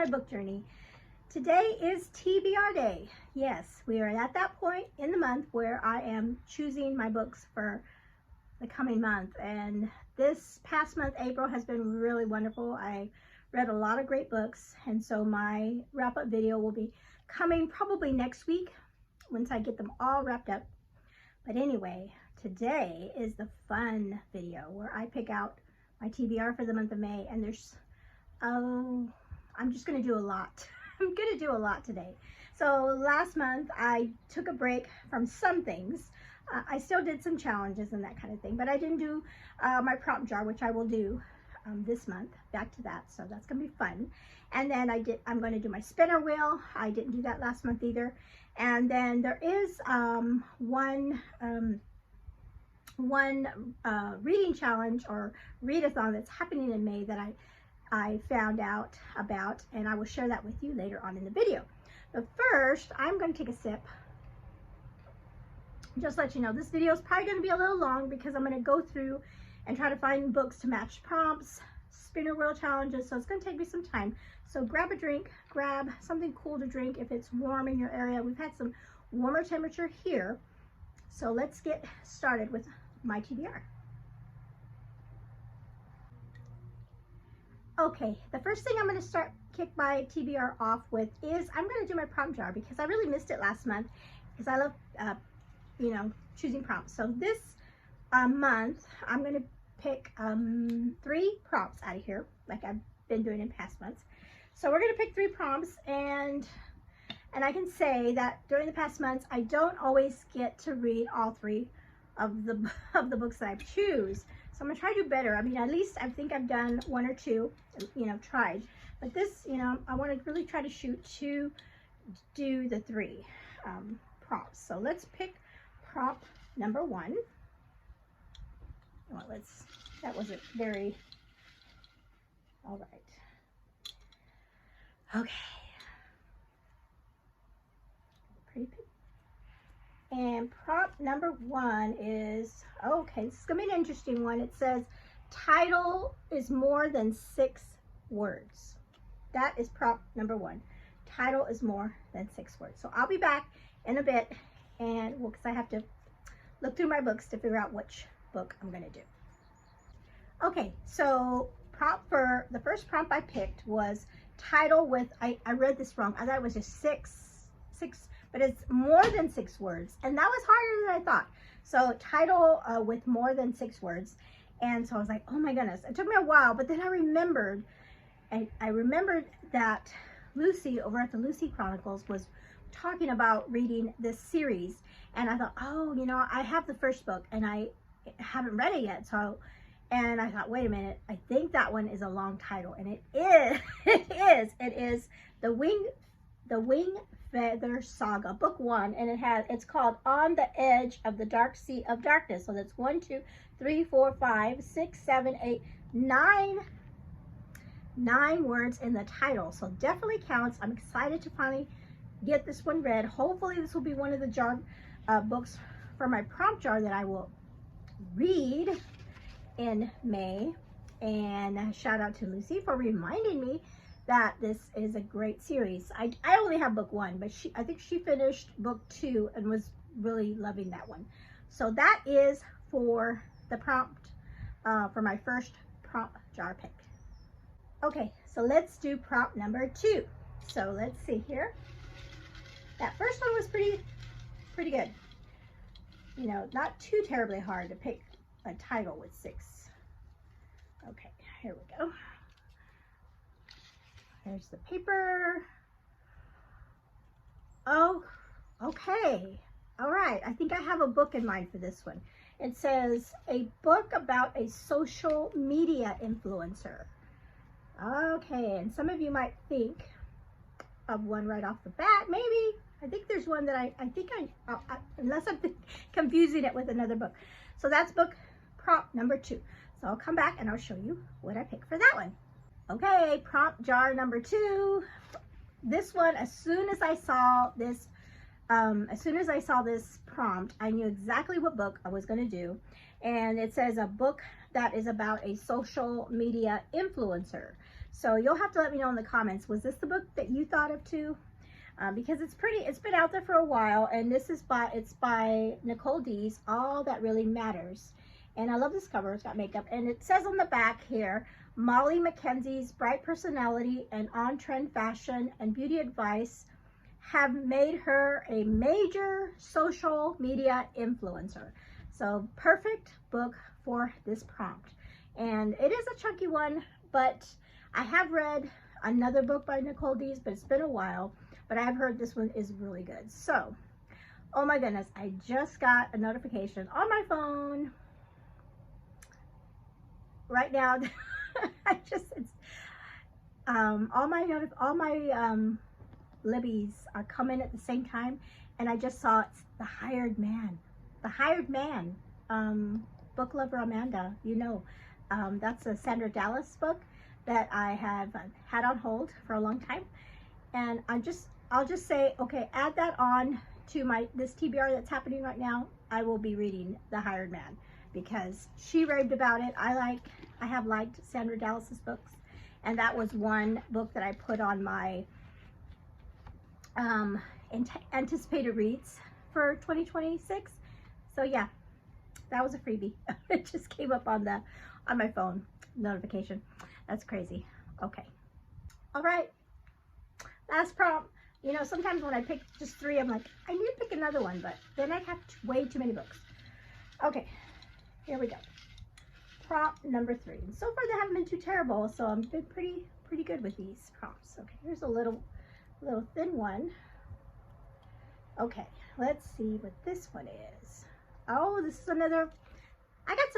my book journey. Today is TBR day. Yes, we are at that point in the month where I am choosing my books for the coming month. And this past month, April, has been really wonderful. I read a lot of great books, and so my wrap-up video will be coming probably next week once I get them all wrapped up. But anyway, today is the fun video where I pick out my TBR for the month of May, and there's, I'm just going to do a lot. I'm going to do a lot today. So last month I took a break from some things. I still did some challenges and that kind of thing, but I didn't do my prompt jar, which I will do this month. Back to that, so that's going to be fun. And then I'm going to do my spinner wheel. I didn't do that last month either. And then there is one reading challenge or readathon that's happening in May that I found out about, and I will share that with you later on in the video. But first, I'm going to take a sip. Just let you know, this video is probably going to be a little long because I'm going to go through and try to find books to match prompts, spinner wheel challenges, so it's going to take me some time. So grab a drink, grab something cool to drink if it's warm in your area. We've had some warmer temperature here. So let's get started with my TBR. Okay, the first thing I'm going to kick my TBR off with is I'm going to do my prompt jar because I really missed it last month because I love, choosing prompts. So this month, I'm going to pick 3 prompts out of here, like I've been doing in past months. So we're going to pick 3 prompts, and I can say that during the past months, I don't always get to read all 3 of the books that I choose. So I'm gonna try to do better. I mean, at least I think I've done 1 or 2, tried. But this, I want to really try to shoot to do the 3 prompts. So let's pick prompt number 1. Well, that wasn't very, all right. Okay. Pretty big. And prompt number 1 is, okay, this is going to be an interesting one. It says, title is more than 6 words. That is prompt number 1. Title is more than 6 words. So I'll be back in a bit, and because I have to look through my books to figure out which book I'm going to do. Okay, so the first prompt I picked was title with, I read this wrong. I thought it was just six, but it's more than 6 words, and that was harder than I thought. So title with more than 6 words, and so I was like, oh my goodness, it took me a while, but then I remembered that Lucy over at the Lucy Chronicles was talking about reading this series, and I thought, oh, I have the first book and I haven't read it yet, and I thought, wait a minute, I think that one is a long title, and it is. It is the Wing Feather Saga, book 1, and it's called On the Edge of the Dark Sea of Darkness. So that's 1, 2, 3, 4, 5, 6, 7, 8, 9 words in the title. So definitely counts. I'm excited to finally get this one read. Hopefully this will be one of the jar books for my prompt jar that I will read in May. And shout out to Lucy for reminding me that this is a great series. I only have book 1, but I think she finished book 2 and was really loving that one. So that is for the prompt, for my first prompt jar pick. Okay, so let's do prompt number 2. So let's see here. That first one was pretty good. Not too terribly hard to pick a title with 6. Okay, here we go. There's the paper. Oh, okay. All right. I think I have a book in mind for this one. It says, a book about a social media influencer. Okay, and some of you might think of one right off the bat. Maybe. I think there's one that I think unless I'm confusing it with another book. So that's book prompt number 2. So I'll come back and I'll show you what I picked for that one. Okay, prompt jar number 2. This one, as soon as I saw this prompt, I knew exactly what book I was going to do. And it says a book that is about a social media influencer. So you'll have to let me know in the comments, was this the book that you thought of too? Because it's been out there for a while, and it's by Nicole Dees, All That Really Matters. And I love this cover. It's got makeup, and it says on the back here, Molly McKenzie's bright personality and on-trend fashion and beauty advice have made her a major social media influencer. So perfect book for this prompt. And it is a chunky one, but I have read another book by Nicole Dees, but it's been a while, but I've heard this one is really good. So, oh my goodness, I just got a notification on my phone right now. All my Libby's are coming at the same time, and I just saw it's The Hired Man. The Hired Man, book lover Amanda, you know, that's a Sandra Dallas book that I have had on hold for a long time, and I'll just say, okay, add that on to this TBR that's happening right now. I will be reading The Hired Man because she raved about it. I have liked Sandra Dallas's books, and that was one book that I put on my anticipated reads for 2026. So yeah, that was a freebie. It just came up on my phone notification. That's crazy. Okay, all right, last prompt. You know, sometimes when I pick just 3, I'm like, I need to pick another one, but then I have way too many books. Okay, here we go. Prompt number 3. And so far they haven't been too terrible, so I've been pretty good with these prompts. Okay, here's a little thin one. Okay, let's see what this one is. Oh, this is another. I got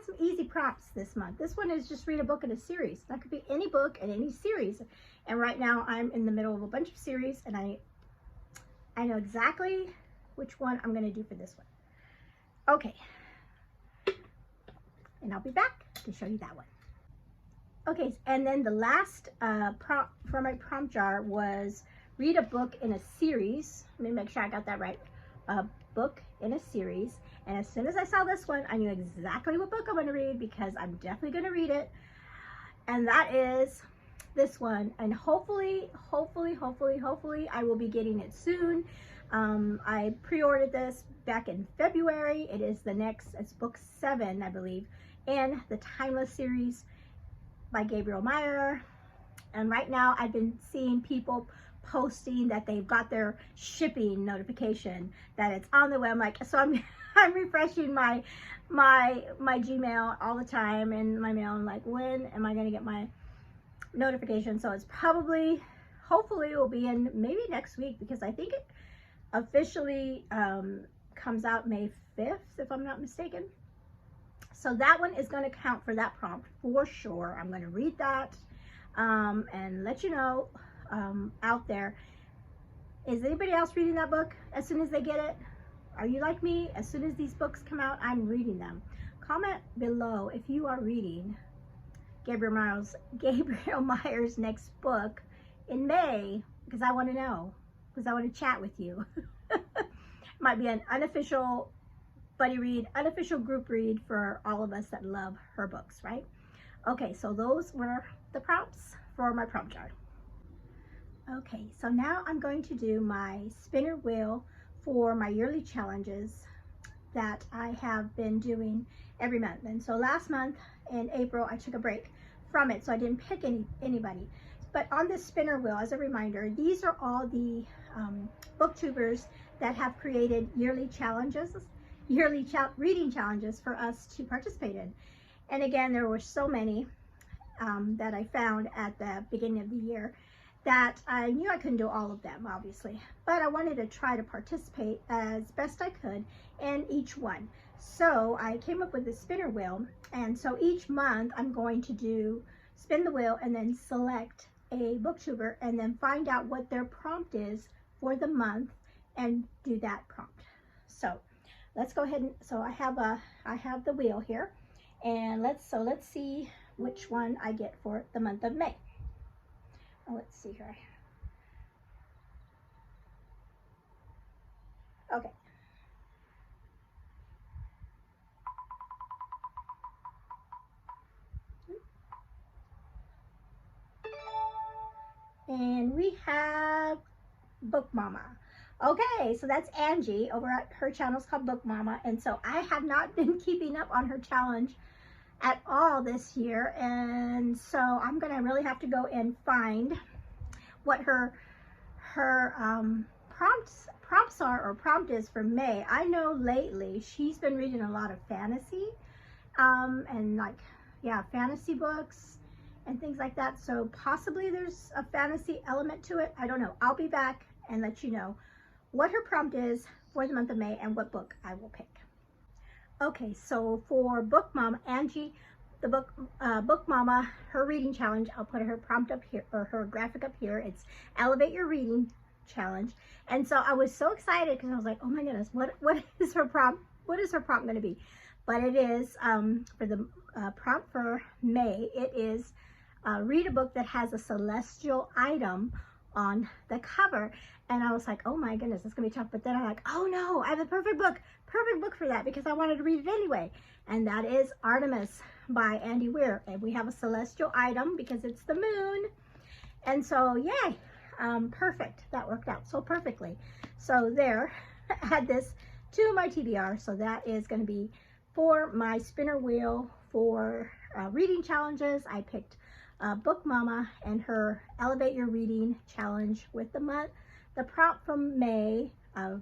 some easy prompts this month. This one is just read a book in a series. That could be any book in any series. And right now I'm in the middle of a bunch of series, and I know exactly which one I'm going to do for this one. Okay. And I'll be back to show you that one. Okay, and then the last prompt for my prompt jar was read a book in a series. Let me make sure I got that right. A book in a series. And as soon as I saw this one, I knew exactly what book I'm going to read because I'm definitely going to read it. And that is this one. And hopefully, I will be getting it soon. I pre-ordered this back in February. It's book 7, I believe, in the Timeless series by Gabriel Meyer. And right now I've been seeing people posting that they've got their shipping notification, that it's on the way. I'm like, so I'm refreshing my Gmail all the time and my mail. I'm like, when am I going to get my notification? So it's hopefully it will be in maybe next week, because I think it officially comes out May 5th, if I'm not mistaken. So that one is going to count for that prompt for sure. I'm going to read that and let you know out there. Is anybody else reading that book as soon as they get it? Are you like me? As soon as these books come out, I'm reading them. Comment below if you are reading Gabriel Meyer's next book in May, because I want to know, because I want to chat with you. Might be an unofficial buddy read, unofficial group read for all of us that love her books, right? Okay, so those were the prompts for my prompt jar. Okay, so now I'm going to do my spinner wheel for my yearly challenges that I have been doing every month. And so last month in April, I took a break from it, so I didn't pick anybody. But on this spinner wheel, as a reminder, these are all the booktubers that have created yearly challenges, reading challenges for us to participate in. And again, there were so many that I found at the beginning of the year that I knew I couldn't do all of them, obviously, but I wanted to try to participate as best I could in each one. So I came up with the spinner wheel, and so each month I'm going to spin the wheel and then select a booktuber and then find out what their prompt is for the month and do that prompt. So let's go ahead and, so I have the wheel here, and let's see which one I get for the month of May. Let's see here. Okay. and we have Book Mama. Okay, so that's Angie over at her channel. It's called Book Mama, and so I have not been keeping up on her challenge at all this year, and so I'm gonna really have to go and find what her prompts are, or prompt is for May. I know lately she's been reading a lot of fantasy, and like, yeah, fantasy books and things like that. So possibly there's a fantasy element to it. I don't know. I'll be back and let you know what her prompt is for the month of May and what book I will pick. Okay, so for Book Mama, Angie, the Book Mama, her reading challenge, I'll put her prompt up here, or her graphic up here. It's Elevate Your Reading Challenge. And so I was so excited because I was like, oh my goodness, what is her prompt? What is her prompt going to be? But it is, for the prompt for May, it is read a book that has a celestial item on the cover. And I was like, oh my goodness, it's gonna be tough. But then I'm like, oh no, I have the perfect book for that, because I wanted to read it anyway. And that is Artemis by Andy Weir. And we have a celestial item because it's the moon. And so, yay, perfect. That worked out so perfectly. So there, add this to my TBR. So that is gonna be for my spinner wheel for reading challenges. I picked Book Mama and her Elevate Your Reading Challenge with the prompt from May of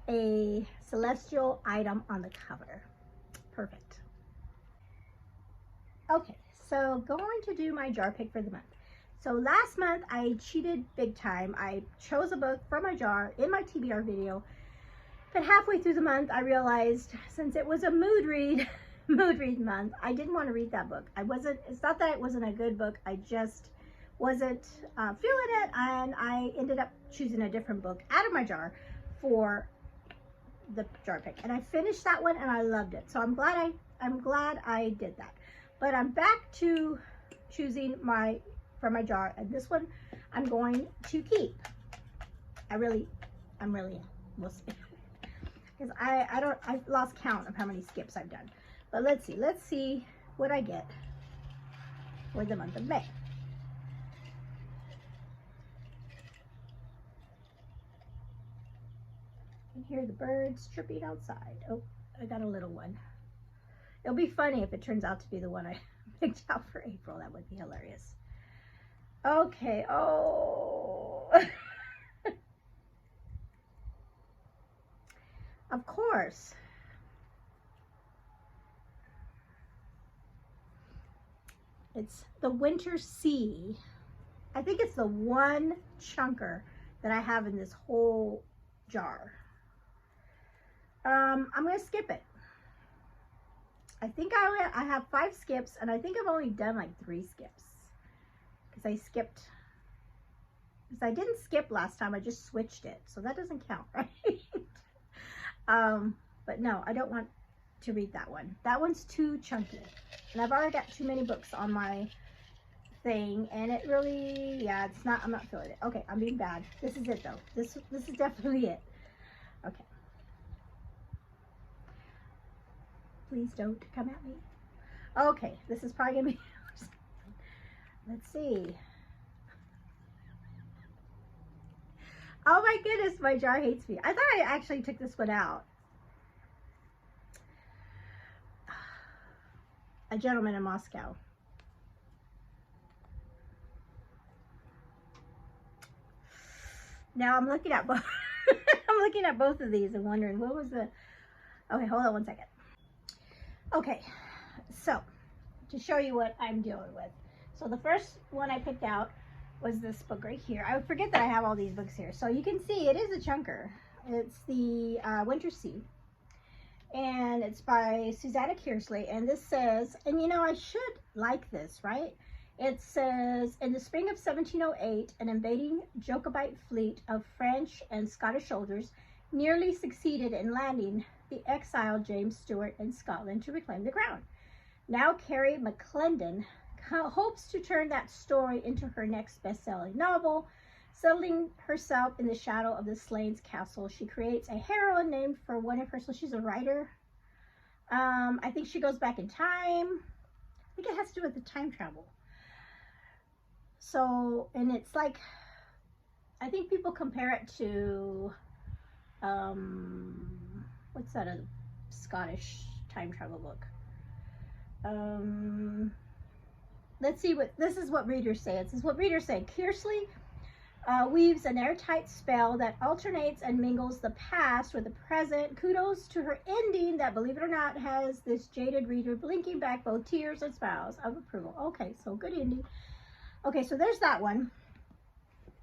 a celestial item on the cover. Perfect. Okay, so going to do my jar pick for the month. So last month I cheated big time. I chose a book from my jar in my TBR video, but halfway through the month I realized, since it was a mood read month, I didn't want to read that book. It's not that it wasn't a good book, I just wasn't feeling it, and I ended up choosing a different book out of my jar for the jar pick. And I finished that one and I loved it. So I'm glad I did that. But I'm back to choosing from my jar, and this one I'm going to keep. I'm really we'll see. Because I've lost count of how many skips I've done. But let's see what I get for the month of May. You can hear the birds chirping outside. Oh, I got a little one. It'll be funny if it turns out to be the one I picked out for April. That would be hilarious. Okay, oh. Of course. It's the Winter Sea. I think it's the one chunker that I have in this whole jar. I'm going to skip it. I think I have 5 skips, and I think I've only done like 3 skips. Because I didn't skip last time, I just switched it. So that doesn't count, right? But no, I don't want to read that one. That one's too chunky. And I've already got too many books on my thing, and it really, yeah, I'm not feeling it. Okay, I'm being bad. This is it though. This is definitely it. Okay. Please don't come at me. Okay, this is probably gonna be, let's see. Oh my goodness, my jar hates me. I thought I actually took this one out. A Gentleman in Moscow. Now I'm looking at both. I'm looking at both of these and wondering what was the. Okay, hold on one second. Okay, so to show you what I'm dealing with. So the first one I picked out was this book right here. I forget that I have all these books here. So you can see it is a chunker. It's the Winter Sea. And it's by Susanna Kearsley. And this says, and you know, I should like this, right? It says, in the spring of 1708, an invading Jacobite fleet of French and Scottish soldiers nearly succeeded in landing the exiled James Stuart in Scotland to reclaim the crown. Now Carrie McClendon hopes to turn that story into her next best-selling novel. Settling herself in the shadow of the Slane's castle, she creates a heroine named for one of her, so she's a writer. I think she goes back in time. I think it has to do with the time travel. So, and it's like, I think people compare it to, what's that, a Scottish time travel book? Let's see what, this is what readers say. It says, what readers say, Kearsley weaves an airtight spell that alternates and mingles the past with the present. Kudos to her ending that, believe it or not, has this jaded reader blinking back both tears and smiles of approval. Okay, so good ending. Okay, so there's that one.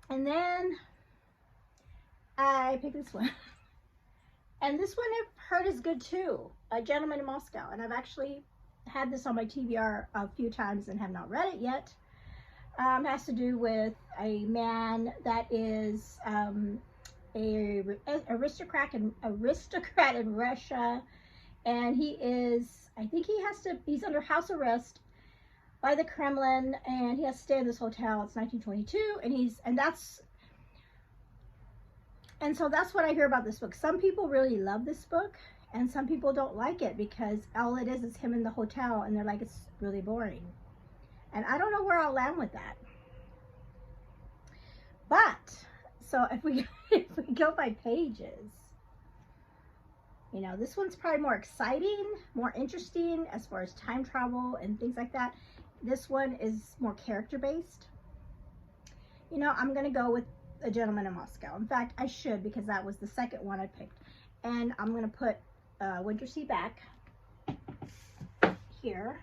And then I picked this one. And this one I've heard is good too. A Gentleman in Moscow. And I've actually had this on my TBR a few times and have not read it yet. Has to do with a man that is a aristocrat in Russia, and he is, I think he's under house arrest by the Kremlin, and he has to stay in this hotel. It's 1922, and so that's what I hear about this book. Some people really love this book, and some people don't like it because all it is him in the hotel, and they're like, it's really boring. And I don't know where I'll land with that. But, so if we go by pages, you know, this one's probably more exciting, more interesting as far as time travel and things like that. This one is more character-based. You know, I'm going to go with A Gentleman in Moscow. In fact, I should, because that was the second one I picked. And I'm going to put Wintersea back here.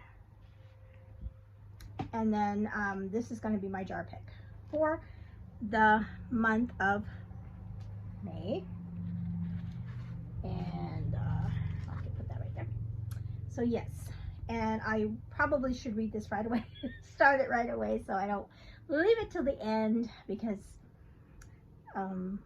And then this is going to be my jar pick for the month of May. And I can put that right there. So yes, and I probably should read this right away, start it right away, so I don't leave it till the end, because I'm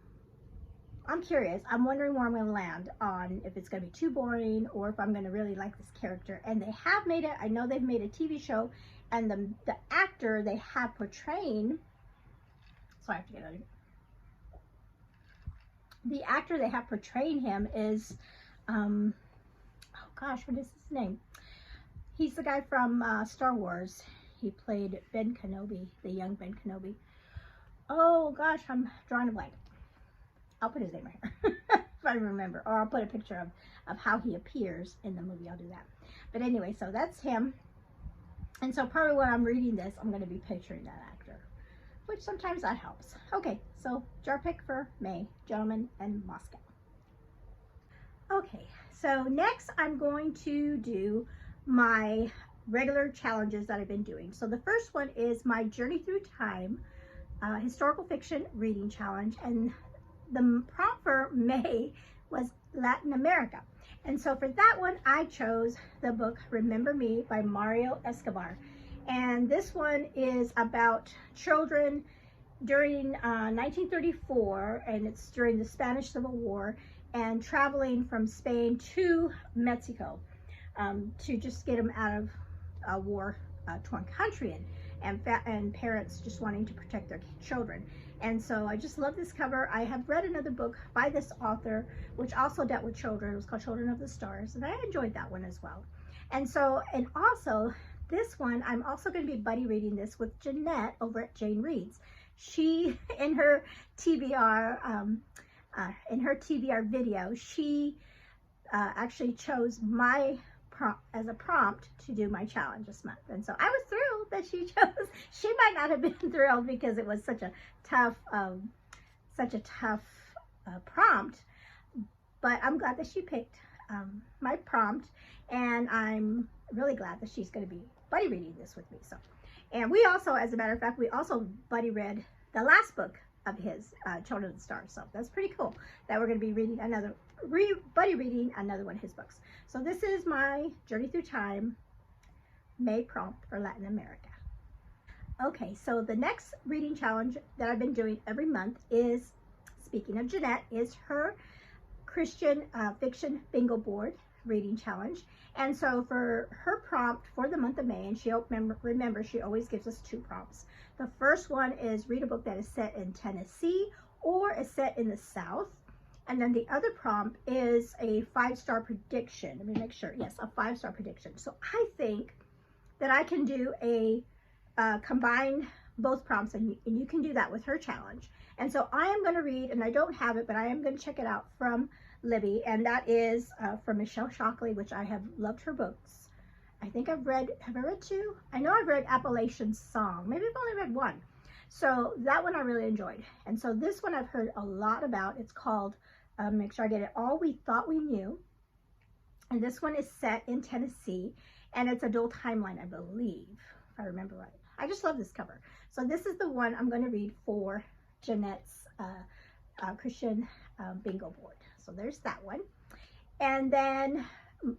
curious. I'm wondering where I'm going to land on, if it's going to be too boring or if I'm going to really like this character. And they have made it, I know they've made a TV show, and the actor they have portraying, so I have to get out of here. The actor they have portraying him is, oh gosh, what is his name? He's the guy from Star Wars. He played Ben Kenobi, the young Ben Kenobi. Oh gosh, I'm drawing a blank. I'll put his name right here if I remember, or I'll put a picture of how he appears in the movie. I'll do that. But anyway, so that's him. And so probably when I'm reading this, I'm going to be picturing that actor, which sometimes that helps. Okay, so jar pick for May, Gentleman in Moscow. Okay, so next I'm going to do my regular challenges that I've been doing. So the first one is my Journey Through Time historical fiction reading challenge, and the prompt for May was Latin America. And so for that one, I chose the book Remember Me by Mario Escobar. And this one is about children during 1934, and it's during the Spanish Civil War, and traveling from Spain to Mexico to just get them out of a war-torn country, and parents just wanting to protect their children. And so I just love this cover. I have read another book by this author, which also dealt with children. It was called Children of the Stars, and I enjoyed that one as well. And so, and also this one, I'm also going to be buddy reading this with Jeanette over at Jane Reads. She, in her TBR video, she actually chose my as a prompt to do my challenge this month. And so I was thrilled that she chose. She might not have been thrilled because it was such a tough prompt, but I'm glad that she picked my prompt, and I'm really glad that she's going to be buddy reading this with me. So, and we also, as a matter of fact, we also buddy read the last book of his, Children of the Stars. So that's pretty cool that we're going to be reading buddy reading another one of his books. So this is my Journey Through Time May prompt for Latin America. Okay, so the next reading challenge that I've been doing every month is, speaking of Jeanette, is her Christian fiction bingo board reading challenge. And so for her prompt for the month of May, and she'll remember she always gives us 2 prompts. The first one is read a book that is set in Tennessee or is set in the South. And then the other prompt is a 5-star prediction. Let me make sure. Yes, a 5-star prediction. So I think that I can do a combined both prompts, and you can do that with her challenge. And so I am going to read, and I don't have it, but I am going to check it out from Libby, and that is from Michelle Shockley, which I have loved her books. I think have I read two? I know I've read Appalachian Song. Maybe I've only read one. So that one I really enjoyed. And so this one I've heard a lot about. It's called, make sure I get it, All We Thought We Knew. And this one is set in Tennessee, and it's a dual timeline, I believe, if I remember right. I just love this cover. So this is the one I'm going to read for Jeanette's Christian bingo board. So there's that one. And then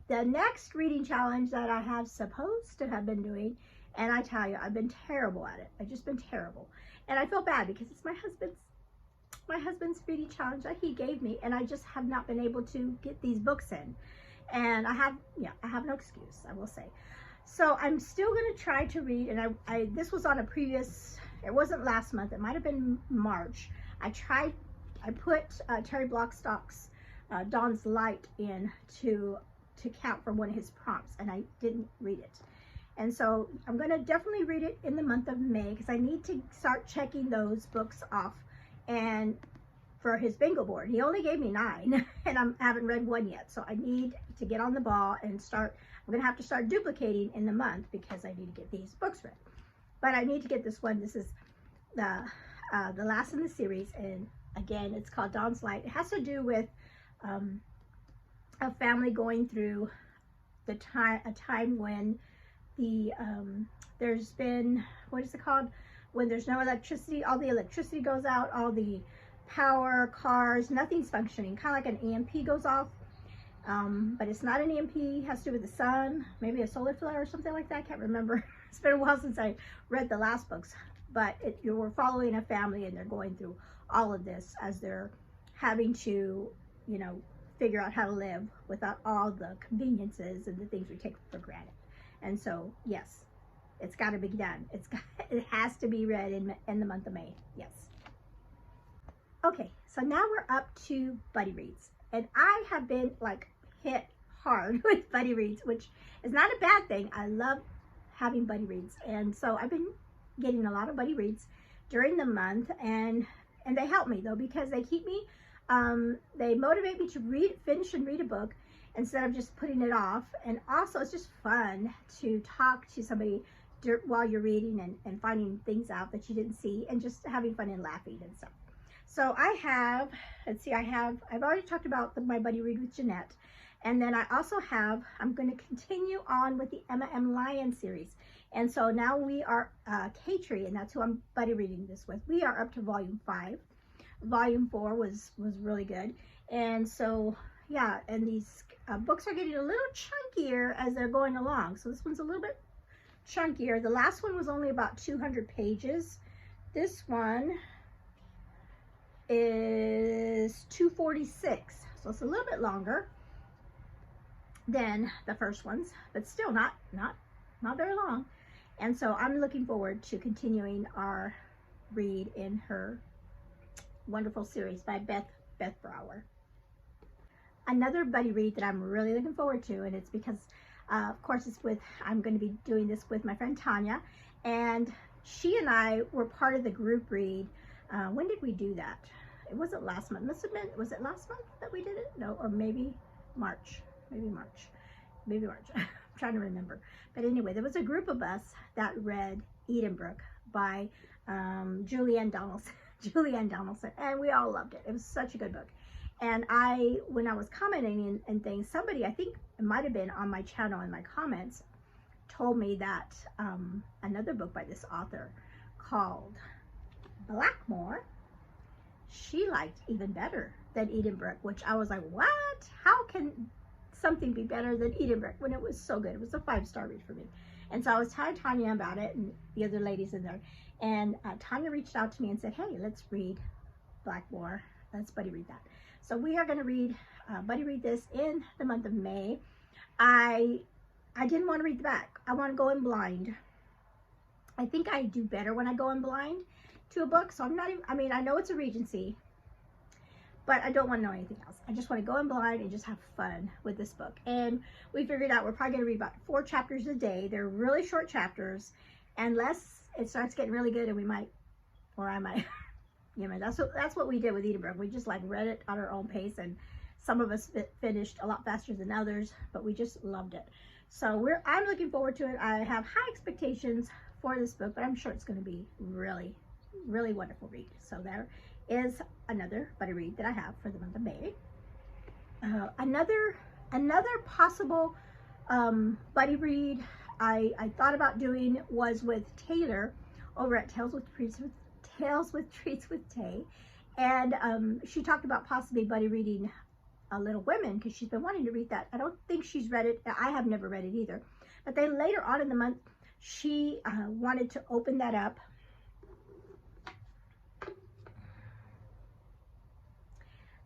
the next reading challenge that I have supposed to have been doing, and I tell you, I've been terrible at it. I've just been terrible. And I feel bad because it's my husband's reading challenge that he gave me, and I just have not been able to get these books in. And I have no excuse, I will say. So I'm still going to try to read, and this was on a previous, it wasn't last month, it might have been March. I put Terry Blockstock's Dawn's Light in to count for one of his prompts, and I didn't read it. And so I'm going to definitely read it in the month of May, because I need to start checking those books off. And for his bingo board, he only gave me 9, and I haven't read one yet. So I need to get on the ball and start. I'm going to have to start duplicating in the month because I need to get these books read. But I need to get this one. This is the last in the series, and again, it's called Dawn's Light. It has to do with a family going through a time when there's been, what is it called? When there's no electricity, all the electricity goes out, all the power, cars, nothing's functioning. Kind of like an EMP goes off, but it's not an EMP. It has to do with the sun, maybe a solar flare or something like that. I can't remember. It's been a while since I read the last books, but you're following a family, and they're going through all of this as they're having to, figure out how to live without all the conveniences and the things we take for granted. And so, yes, it's got to be done. It has to be read in the month of May. Yes. Okay, so now we're up to buddy reads, and I have been hit hard with buddy reads, which is not a bad thing. I love having buddy reads, and so I've been getting a lot of buddy reads during the month, and they help me though, because they keep me, they motivate me to finish and read a book instead of just putting it off. And also it's just fun to talk to somebody while you're reading and finding things out that you didn't see, and just having fun and laughing and stuff. So I have, I've already talked about my buddy read with Jeanette. And then I also have, I'm going to continue on with the Emma M. Lyon series. And so now we are K-Tree, and that's who I'm buddy reading this with. We are up to volume 5. Volume 4 was really good. And so, yeah, and these books are getting a little chunkier as they're going along. So this one's a little bit chunkier. The last one was only about 200 pages. This one is 246. So it's a little bit longer than the first ones, but still not very long. And so I'm looking forward to continuing our read in her wonderful series by Beth Brower. Another buddy read that I'm really looking forward to, and it's because of course I'm going to be doing this with my friend Tanya, and she and I were part of the group read. When did we do that? It wasn't last month. Must have been, was it last month that we did it? No, or maybe March. Maybe March. I'm trying to remember. But anyway, there was a group of us that read Edenbrook by Julianne Donaldson, and we all loved it. It was such a good book. And when I was commenting and things, somebody, I think it might have been on my channel in my comments, told me that another book by this author called Blackmore, she liked even better than Edenbrook, which I was like, what? How can something be better than Edenbrook when it was so good? It was a 5-star read for me. And so I was telling Tanya about it, and the other ladies in there, and Tanya reached out to me and said, hey, let's read Blackmore. Let's buddy read that. So we are going to buddy read this in the month of May. I didn't want to read the back. I want to go in blind. I think I do better when I go in blind to a book. So I'm not even, I know it's a Regency, but I don't want to know anything else. I just want to go in blind and just have fun with this book. And we figured out we're probably going to read about 4 chapters a day. They're really short chapters, and it starts getting really good and we might, or I might, you know, that's what we did with Edinburgh. We just like read it at our own pace, and some of us finished a lot faster than others, but we just loved it. So I'm looking forward to it. I have high expectations for this book, but I'm sure it's going to be really, really wonderful read. So there is another buddy read that I have for the month of May. Another possible buddy read I thought about doing was with Taylor over at Tales with Treats with Tay, and she talked about possibly buddy reading Little Women, because she's been wanting to read that. I don't think she's read it. I have never read it either. But then later on in the month, she wanted to open that up.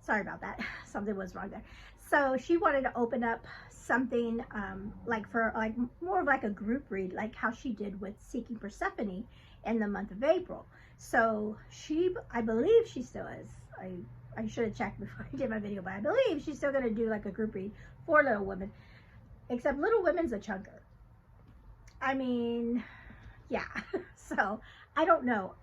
Sorry about that. Something was wrong there. So she wanted to open up something like more of like a group read, like how she did with Seeking Persephone in the month of April. So I believe she still is. I should have checked before I did my video, but I believe she's still going to do like a group read for Little Women, except Little Women's a chunker. I mean, yeah. So I don't know.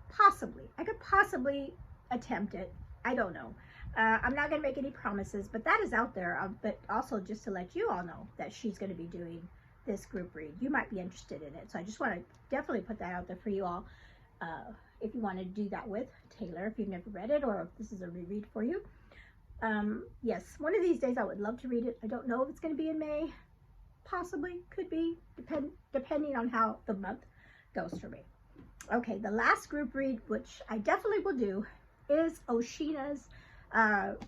Possibly. I could possibly attempt it. I don't know. I'm not going to make any promises, but that is out there. But also just to let you all know that she's going to be doing this group read. You might be interested in it. So I just want to definitely put that out there for you all. If you want to do that with Taylor, if you've never read it, or if this is a reread for you. Yes, one of these days I would love to read it. I don't know if it's going to be in May. Possibly, could be, depending on how the month goes for me. Okay, the last group read, which I definitely will do, is Oshina's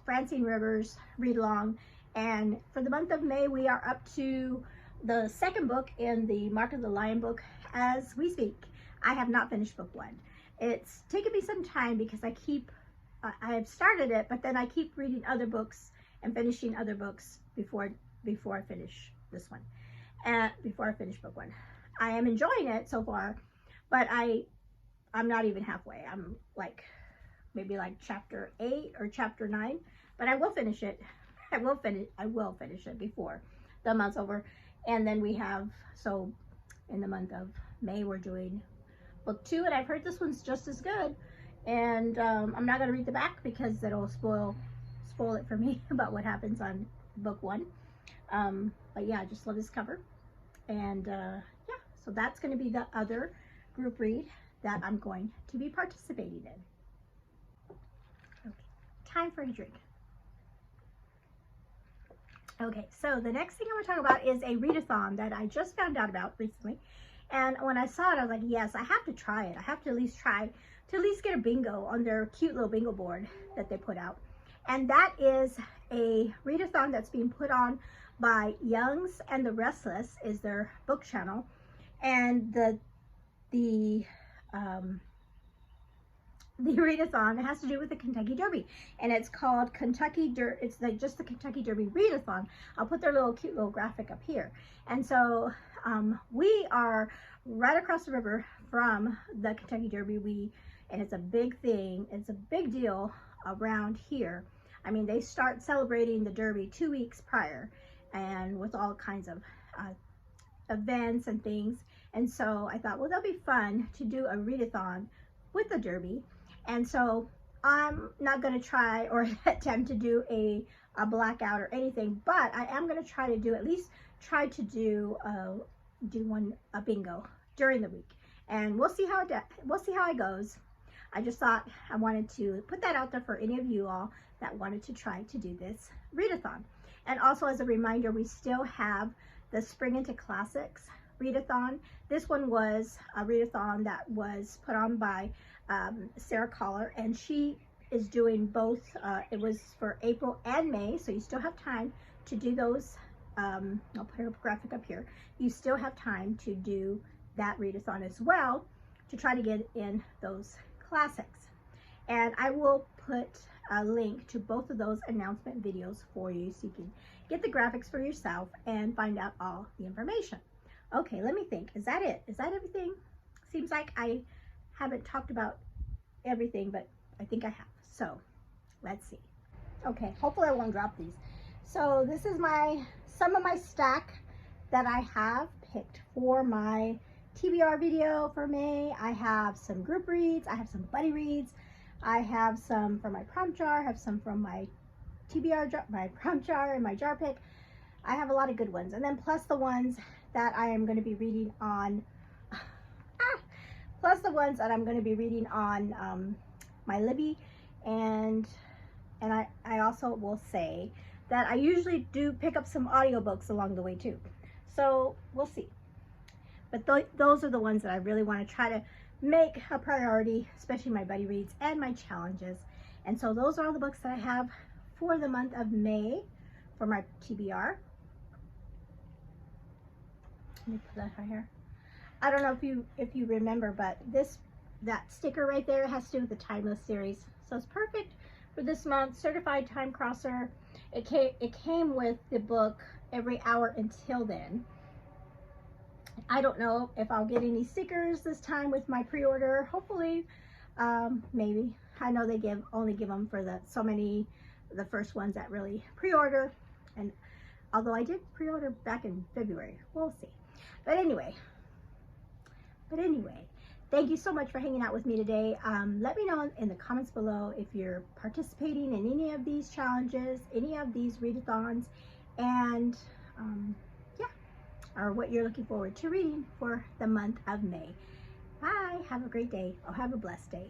Francine Rivers read along. And for the month of May, we are up to the second book in the Mark of the Lion book as we speak. I have not finished book 1. It's taken me some time because I have started it, but then I keep reading other books and finishing other books before I finish this one. And before I finish book 1. I am enjoying it so far, but I'm not even halfway. I'm like maybe like chapter 8 or chapter 9, but I will finish it. I will finish it before the month's over. And then we have, so in the month of May, we're doing book 2, and I've heard this one's just as good. And I'm not going to read the back because it'll spoil it for me about what happens on book 1. But yeah, I just love this cover. And yeah, so that's going to be the other group read that I'm going to be participating in. Okay, time for a drink. Okay, so the next thing I want to talk about is a readathon that I just found out about recently. And when I saw it, I was like, yes, I have to try it. I have to at least try to at least get a bingo on their cute little bingo board that they put out. And that is a readathon that's being put on by Youngs and the Restless is their book channel. And the readathon has to do with the Kentucky Derby, and it's called it's like just the Kentucky Derby Readathon. I'll put their cute little graphic up here. And so we are right across the river from the Kentucky Derby. And it's a big thing. It's a big deal around here. I mean, they start celebrating the Derby 2 weeks prior, and with all kinds of events and things. And so I thought, well, that'll be fun to do a readathon with the Derby. And so I'm not going to try or attempt to do a blackout or anything, but I am going to try to do do a bingo during the week, and we'll see how it goes. I just thought I wanted to put that out there for any of you all that wanted to try to do this readathon. And also as a reminder, we still have the Spring into Classics readathon. This one was a readathon that was put on by Sarah Collar, and she is doing both. It was for April and May, so you still have time to do those. I'll put her graphic up here. You still have time to do that readathon as well to try to get in those classics. And I will put a link to both of those announcement videos for you so you can get the graphics for yourself and find out all the information. Okay, let me think. Is that it? Is that everything? Seems like I haven't talked about everything, but I think I have. So let's see. Okay, hopefully I won't drop these. So this is some of my stack that I have picked for my TBR video for May. I have some group reads. I have some buddy reads. I have some from my prompt jar. I have some from my TBR jar, my prompt jar, and my jar pick. I have a lot of good ones. And then plus the ones that I am going to be reading on, my Libby. And I also will say that I usually do pick up some audiobooks along the way too. So we'll see. But those are the ones that I really want to try to make a priority, especially my buddy reads and my challenges. And so those are all the books that I have for the month of May for my TBR. Let me put that right here. I don't know if you remember, but that sticker right there has to do with the Timeless series. So it's perfect for this month. Certified Time Crosser. It came with the book Every Hour Until Then. I don't know if I'll get any stickers this time with my pre-order. Hopefully, maybe. I know they only give them for the first ones that really pre-order. And although I did pre-order back in February, we'll see. But anyway, thank you so much for hanging out with me today. Let me know in the comments below if you're participating in any of these challenges, any of these readathons, and or what you're looking forward to reading for the month of May. Bye. Have a great day, or have a blessed day.